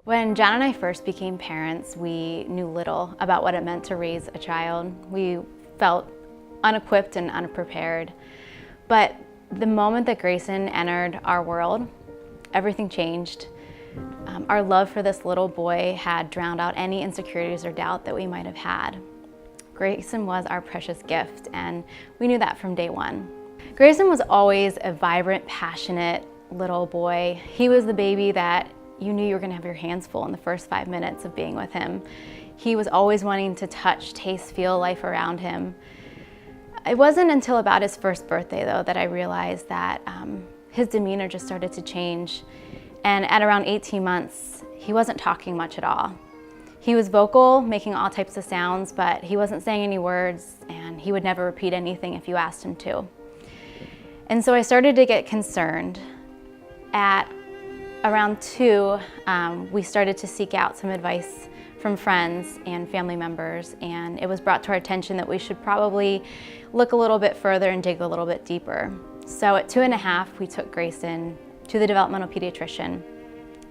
When John and I first became parents, we knew little about what it meant to raise a child. We felt unequipped and unprepared. But the moment that Grayson entered our world, everything changed. Our love for this little boy had drowned out any insecurities or doubt that we might have had. Grayson was our precious gift, and we knew that from day one. Grayson was always a vibrant, passionate little boy. He was the baby that you knew you were going to have your hands full in the first 5 minutes of being with him. He was always wanting to touch, taste, feel life around him. It wasn't until about his first birthday, though, that I realized that his demeanor just started to change. And at around 18 months, he wasn't talking much at all. He was vocal, making all types of sounds, but he wasn't saying any words, and he would never repeat anything if you asked him to. And so I started to get concerned. At around 2, we started to seek out some advice from friends and family members, and it was brought to our attention that we should probably look a little bit further and dig a little bit deeper. So at 2.5, we took Grayson to the developmental pediatrician,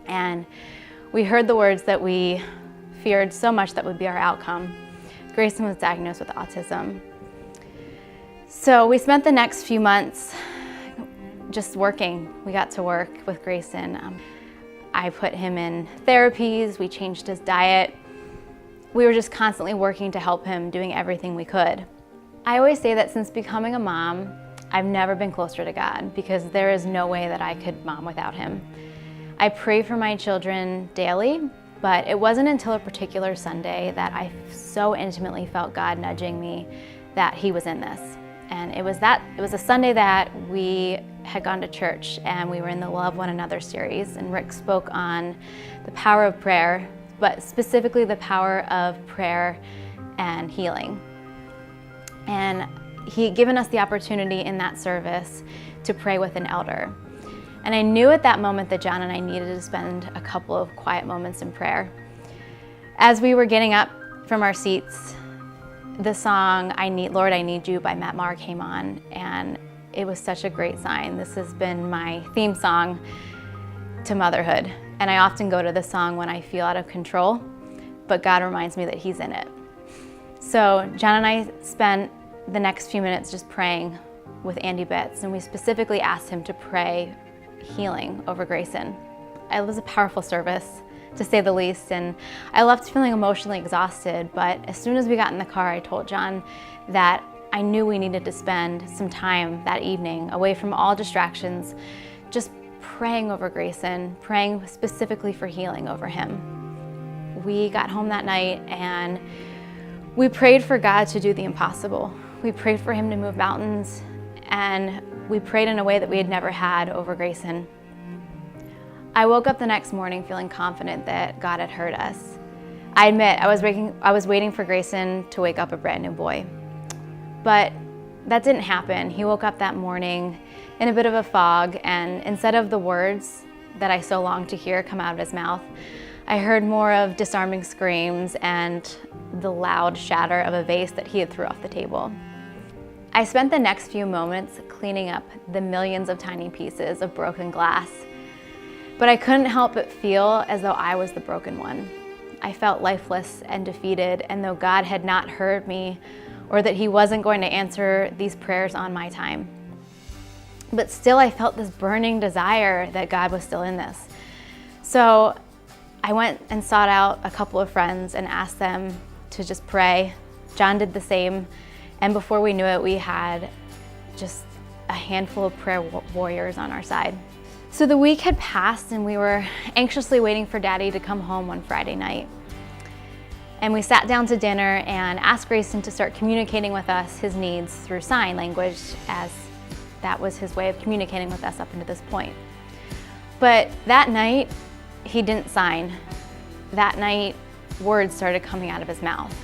and we heard the words that we feared so much that would be our outcome. Grayson was diagnosed with autism. So we spent the next few months just working. We got to work with Grayson. I put him in therapies, we changed his diet. We were just constantly working to help him, doing everything we could. I always say that since becoming a mom, I've never been closer to God, because there is no way that I could mom without him. I pray for my children daily, but it wasn't until a particular Sunday that I so intimately felt God nudging me that he was in this. And it was a Sunday that we had gone to church, and we were in the Love One Another series, and Rick spoke on the power of prayer, but specifically the power of prayer and healing. And he had given us the opportunity in that service to pray with an elder. And I knew at that moment that John and I needed to spend a couple of quiet moments in prayer. As we were getting up from our seats, the song Lord, I Need You by Matt Maher came on, and it was such a great sign. This has been my theme song to motherhood, and I often go to this song when I feel out of control, but God reminds me that he's in it. So John and I spent the next few minutes just praying with Andy Betts, and we specifically asked him to pray healing over Grayson. It was a powerful service, to say the least, and I left feeling emotionally exhausted, but as soon as we got in the car, I told John that I knew we needed to spend some time that evening away from all distractions, just praying over Grayson, praying specifically for healing over him. We got home that night and we prayed for God to do the impossible. We prayed for him to move mountains, and we prayed in a way that we had never had over Grayson. I woke up the next morning feeling confident that God had heard us. I admit, I was waiting for Grayson to wake up a brand new boy. But that didn't happen. He woke up that morning in a bit of a fog, and instead of the words that I so longed to hear come out of his mouth, I heard more of disarming screams and the loud shatter of a vase that he had threw off the table. I spent the next few moments cleaning up the millions of tiny pieces of broken glass, but I couldn't help but feel as though I was the broken one. I felt lifeless and defeated, and though God had not heard me, or that he wasn't going to answer these prayers on my time. But still, I felt this burning desire that God was still in this. So I went and sought out a couple of friends and asked them to just pray. John did the same, and before we knew it, we had just a handful of prayer warriors on our side. So the week had passed, and we were anxiously waiting for Daddy to come home one Friday night. And we sat down to dinner and asked Grayson to start communicating with us his needs through sign language, as that was his way of communicating with us up until this point. But that night, he didn't sign. That night, words started coming out of his mouth.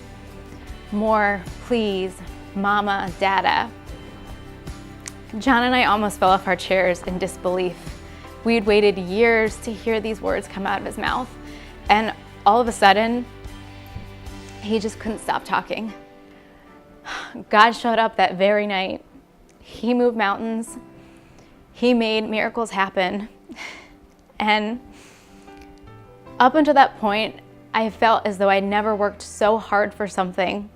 More, please, mama, dada. John and I almost fell off our chairs in disbelief. We had waited years to hear these words come out of his mouth, and all of a sudden, he just couldn't stop talking. God showed up that very night. He moved mountains. He made miracles happen. And Up until that point, I felt as though I'd never worked so hard for something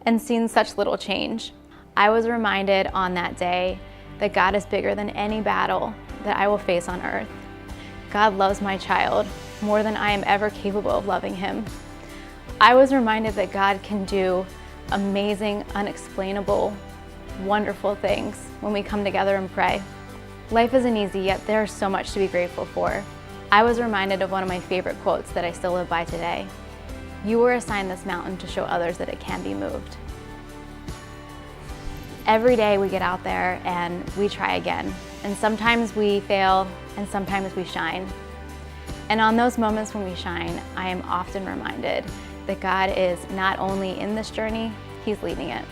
and seen such little change. I was reminded on that day that God is bigger than any battle that I will face on earth. God loves my child more than I am ever capable of loving him. I was reminded that God can do amazing, unexplainable, wonderful things when we come together and pray. Life isn't easy, yet there's so much to be grateful for. I was reminded of one of my favorite quotes that I still live by today. You were assigned this mountain to show others that it can be moved. Every day we get out there and we try again. And sometimes we fail and sometimes we shine. And on those moments when we shine, I am often reminded that God is not only in this journey, he's leading it.